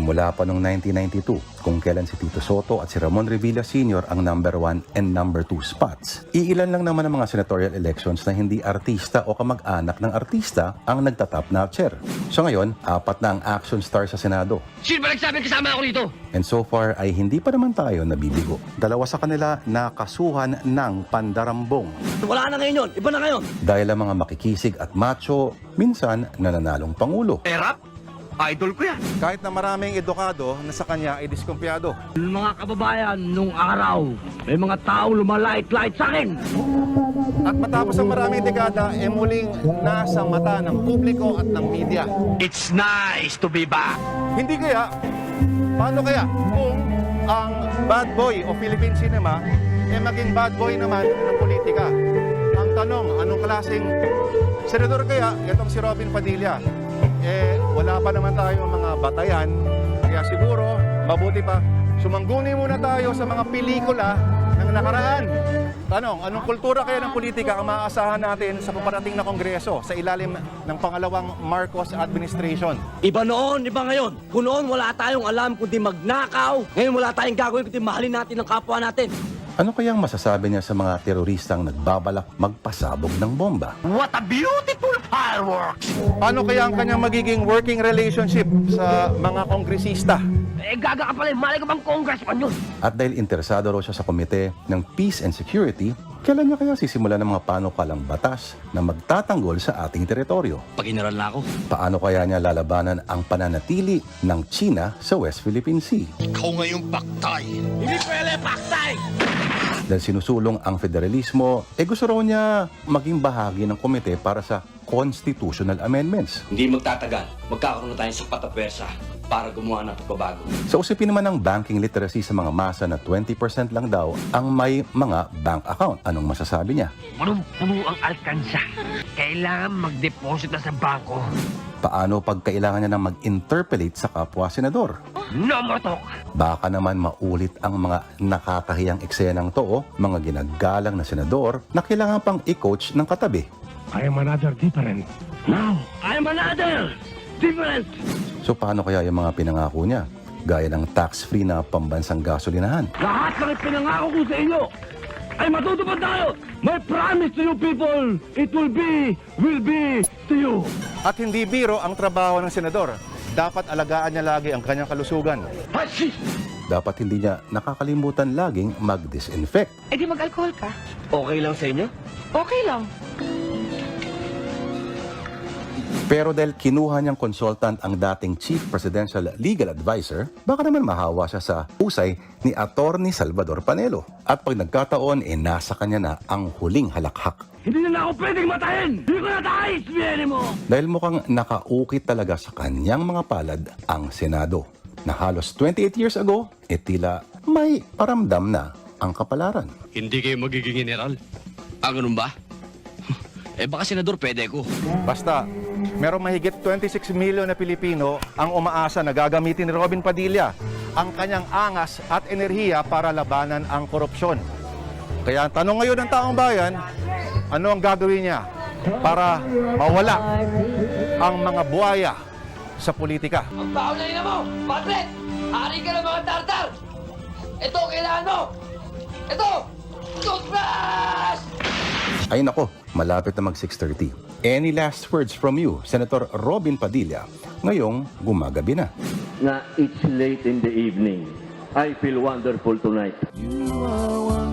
Mula pa noong 1992, kung kailan si Tito Soto at si Ramon Revilla Sr. ang number 1 and number 2 spots. Iilan lang naman ang mga senatorial elections na hindi artista o kamag-anak ng artista ang nagtatap na chair. So ngayon, 4 na ang action star sa Senado. Sino ba nagsabing kasama ako rito? And so far ay hindi pa naman tayo nabibigo. 2 sa kanila nakasuhan ng pandarambong. Wala na ngayon yun. Iba na ngayon. Dahil ang mga makikisig at macho, minsan nananalong pangulo. Rap? Idol ko yan. Kahit na maraming edukado na sa kanya ay diskumpiyado. Mga kababayan, nung araw, may mga tao lumalait-lait sa akin. At matapos ang maraming dekada, muling nasa mata ng publiko at ng media. It's nice to be back. Hindi kaya, paano kaya kung ang bad boy o Philippine cinema maging bad boy naman ng politika? Ang tanong, anong klaseng senador kaya itong si Robin Padilla? Wala pa naman tayong mga batayan, kaya siguro mabuti pa sumangguni muna tayo sa mga pelikula ng nakaraan. Tanong, anong kultura kaya ng politika ang maaasahan natin sa paparating na kongreso sa ilalim ng pangalawang Marcos administration? Iba noon, iba ngayon. Kung noon wala tayong alam kundi magnakaw, ngayon wala tayong gagawin kundi mahalin natin ang kapwa natin. Ano kayang masasabi niya sa mga teroristang nagbabalak magpasabog ng bomba? What a beautiful fireworks! Paano kaya ang kanyang magiging working relationship sa mga kongresista? Gaga ka pala, malay ka bang congressman yun? At dahil interesado raw siya sa Komite ng Peace and Security, kailan niya kaya sisimulan ng mga panukalang batas na magtatanggol sa ating teritoryo? Pag-inaral na ako. Paano kaya niya lalabanan ang pananatili ng China sa West Philippine Sea? Ikaw ngayong paktay. Hindi pwede paktay! Dahil sinusulong ang federalismo, gusto raw niya maging bahagi ng komite para sa constitutional amendments. Hindi magtatagal, magkakaroon na tayong sapat na pwersa para gumawa ng pagbabago. Sa usapin naman ng banking literacy sa mga masa na 20% lang daw ang may mga bank account. Anong masasabi niya? Punong-puno ang alkansya. Kailangan mag-deposit na sa bangko. Paano pag kailangan niya ng mag-interpellate sa kapwa senador? No more talk! Baka naman maulit ang mga nakakahiyang eksenang to, mga ginagalang na senador na kailangan pang i-coach ng katabi. I am another different. Now, I am another different! So paano kaya yung mga pinangako niya? Gaya ng tax-free na pambansang gasolinahan. Lahat ng pinangako ko sa inyo ay matutupad tayo! My promise to you people, it will be to you! At hindi biro ang trabaho ng senador. Dapat alagaan niya lagi ang kanyang kalusugan. Dapat hindi niya nakakalimutan laging mag-disinfect. Eh di mag-alcohol ka. Okay lang sa inyo? Okay lang. Pero dahil kinuha niyang consultant ang dating Chief Presidential Legal Advisor, baka naman mahawa siya sa usay ni Attorney Salvador Panelo. At pag nagkataon, nasa kanya na ang huling halakhak. Hindi na ako pwedeng matayin! Hindi ko natahis, biyene mo! Dahil mukhang nakaukit talaga sa kanyang mga palad ang Senado, na halos 28 years ago, tila may paramdam na ang kapalaran. Hindi kayo magiging general. Ganun ba? Baka senador pwede ko. Basta, merong mahigit 26 million na Pilipino ang umaasa na gagamitin ni Robin Padilla ang kanyang angas at enerhiya para labanan ang korupsyon. Kaya ang tanong ngayon ng taong bayan, ano ang gagawin niya para mawala ang mga buhaya sa politika? Ang baon na rin mo! Padre! Hari ka ng mga tartar! Ito, kailangan mo! Ito! Toothbrush! Ay nako, malapit na mag 6:30. Any last words from you, Senator Robin Padilla? Ngayong gumagabi na. Na it's late in the evening. I feel wonderful tonight. You are